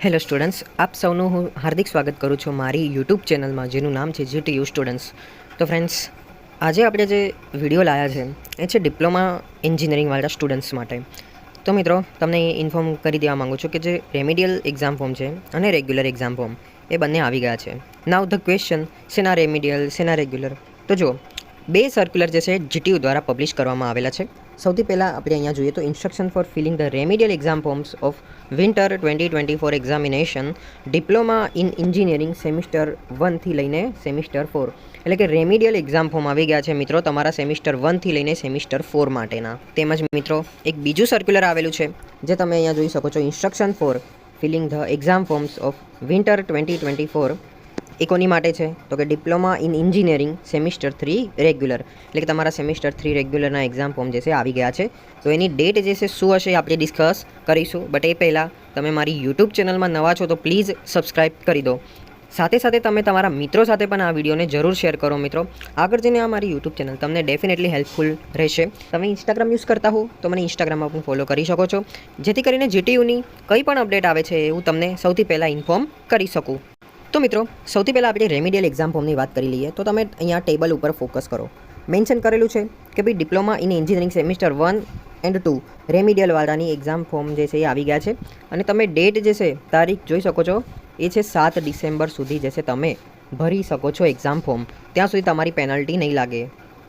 Hello students, આપ સૌનું હું હાર્દિક સ્વાગત કરું છું મારી યુટ્યુબ ચેનલમાં, જેનું નામ છે GTU સ્ટુડન્ટ્સ. તો ફ્રેન્ડ્સ, આજે આપણે જે વિડીયો લાવ્યા છે એ છે ડિપ્લોમા એન્જિનિયરિંગવાળા સ્ટુડન્ટ્સ માટે. તો મિત્રો, તમને ઇન્ફોર્મ કરી દેવા માગું છું કે જે રેમિડિયલ એક્ઝામ ફોર્મ છે અને રેગ્યુલર એક્ઝામ ફોર્મ એ બંને આવી ગયા છે. નાઉ ધ ક્વેશ્ચન, શેના રેમિડિયલ, શેના રેગ્યુલર? તો જુઓ, બે સર્ક્યુલર જે છે GTU દ્વારા પબ્લિશ કરવામાં આવેલા છે. સૌથી પહેલાં આપણે અહીંયા જોઈએ તો instruction for filling the remedial exam forms of winter 2024 examination diploma in engineering semester 1 થી લઈને સેમિસ્ટર 4. એટલે કે રેમિડિયલ એક્ઝામ ફોર્મ આવી ગયા છે મિત્રો તમારા સેમિસ્ટર 1 થી લઈને સેમિસ્ટર 4 માટેના. તેમજ મિત્રો એક બીજું સર્ક્યુલર આવેલું છે જે તમે અહીંયા જોઈ શકો છો, instruction for filling the exam forms of winter 2024. એ કોની માટે છે તો કે diploma in engineering semester 3 regular. એટલે કે તમારા સેમિસ્ટર 3 રેગ્યુલરના એક્ઝામ ફોર્મ જે છે આવી ગયા છે. તો એની ડેટ જે છે શું હશે આપણે ડિસ્કસ કરીશું. બટ એ પહેલાં તમે મારી યુટ્યુબ ચેનલમાં નવા છો તો પ્લીઝ સબસ્ક્રાઈબ કરી દો. સાથે સાથે તમે તમારા મિત્રો સાથે પણ આ વિડીયોને જરૂર શેર કરો મિત્રો. આગળ જઈને આ મારી યુટ્યુબ ચેનલ તમને ડેફિનેટલી હેલ્પફુલ રહેશે. તમે ઇન્સ્ટાગ્રામ યુઝ કરતા હો તો મને ઇન્સ્ટાગ્રામમાં પણ ફોલો કરી શકો છો, જેથી કરીને GTUની કંઈ પણ અપડેટ આવે છે એવું તમને સૌથી પહેલાં ઇન્ફોર્મ કરી શકું. તો મિત્રો, સૌથી પહેલાં આપણે રેમિડિયલ એક્ઝામ ફોર્મની વાત કરી લઈએ. તો તમે અહીંયા ટેબલ ઉપર ફોકસ કરો. મેન્શન કરેલું છે કે ભાઈ diploma in engineering semester 1 and 2 રેમિડિયલવાળાની એક્ઝામ ફોર્મ જે છે એ આવી ગયા છે. અને તમે ડેટ જે છે, તારીખ જોઈ શકો છો, એ છે 7 ડિસેમ્બર સુધી જે છે તમે ભરી શકો છો એક્ઝામ ફોર્મ. ત્યાં સુધી તમારી પેનલ્ટી નહીં લાગે.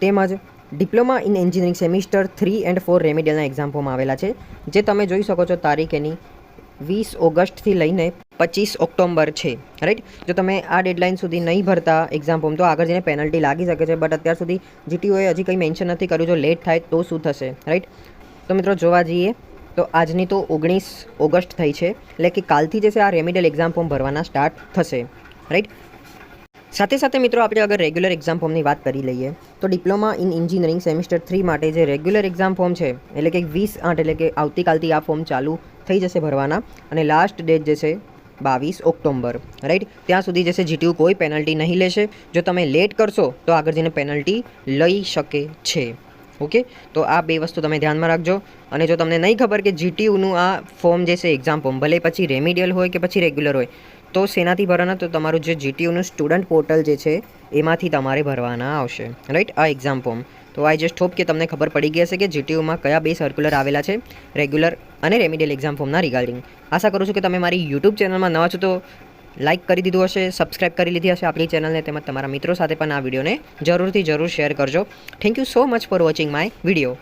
તેમજ diploma in engineering semester 3 and 4 રેમિડિયલના એક્ઝામ ફોર્મ આવેલા છે, જે તમે જોઈ શકો છો તારીખ એની 20 ઓગસ્ટથી લઈને 25 ઓક્ટોબર છે. રાઈટ, જો તમે આ ડેડલાઇન સુધી નહીં ભરતા એક્ઝામ ફોર્મ તો આગળ જઈને પેનલ્ટી લાગી શકે છે. બટ અત્યાર સુધી GTUએ હજી કંઈ મેન્શન નથી કર્યું. જો લેટ થાય તો શું થશે? રાઈટ, તો મિત્રો જોવા જઈએ તો આજની તો 19 ઓગસ્ટ થઈ છે, એટલે કે કાલથી જે છે આ રેમિડિયલ એક્ઝામ ફોર્મ ભરવાના સ્ટાર્ટ થશે. રાઈટ, સાથે સાથે મિત્રો આપણે અગર રેગ્યુલર એક્ઝામ ફોર્મની વાત કરી લઈએ તો ડિપ્લોમા ઇન એન્જિનિયરિંગ સેમિસ્ટર 3 માટે જે રેગ્યુલર એક્ઝામ ફોર્મ છે, એટલે કે 20/8 એટલે કે આવતીકાલથી આ ફોર્મ ચાલુ થઈ જશે ભરવાના. અને લાસ્ટ ડેટ જે છે 22 ઓક્ટોબર. રાઈટ, ત્યાં સુધી જે છે GTU કોઈ પેનલ્ટી નહીં લેશે. જો તમે લેટ કરશો તો આગળ જઈને પેનલ્ટી લઈ શકે છે. ઓકે, તો આ બે વસ્તુ તમે ધ્યાનમાં રાખજો. અને જો તમને નહીં ખબર કે GTUનું આ ફોર્મ જે છે એક્ઝામ ફોર્મ, ભલે પછી રેમિડિયલ હોય કે પછી રેગ્યુલર હોય, તો શેનાથી ભરવાના? તો તમારું જે GTUનું સ્ટુડન્ટ પોર્ટલ જે છે એમાંથી તમારે ભરવાના આવશે. રાઈટ, આ એક્ઝામ ફોર્મ. તો આઈ જસ્ટ હોપ કે તમને ખબર પડી ગઈ હશે કે GTUમાં કયા બે સર્ક્યુલર આવેલા છે રેગ્યુલર અને રેમિડિયલ એક્ઝામ ફોર્મના રિગાર્ડિંગ. આશા કરું છું કે તમે મારી યુટ્યુબ ચેનલમાં નવા છો તો લાઇક કરી દીધું હશે, સબસ્ક્રાઇબ કરી લીધી હશે આપણી ચેનલને, તેમજ તમારા મિત્રો સાથે પણ આ વિડીયોને જરૂર શેર કરજો. Thank you so much for watching my video.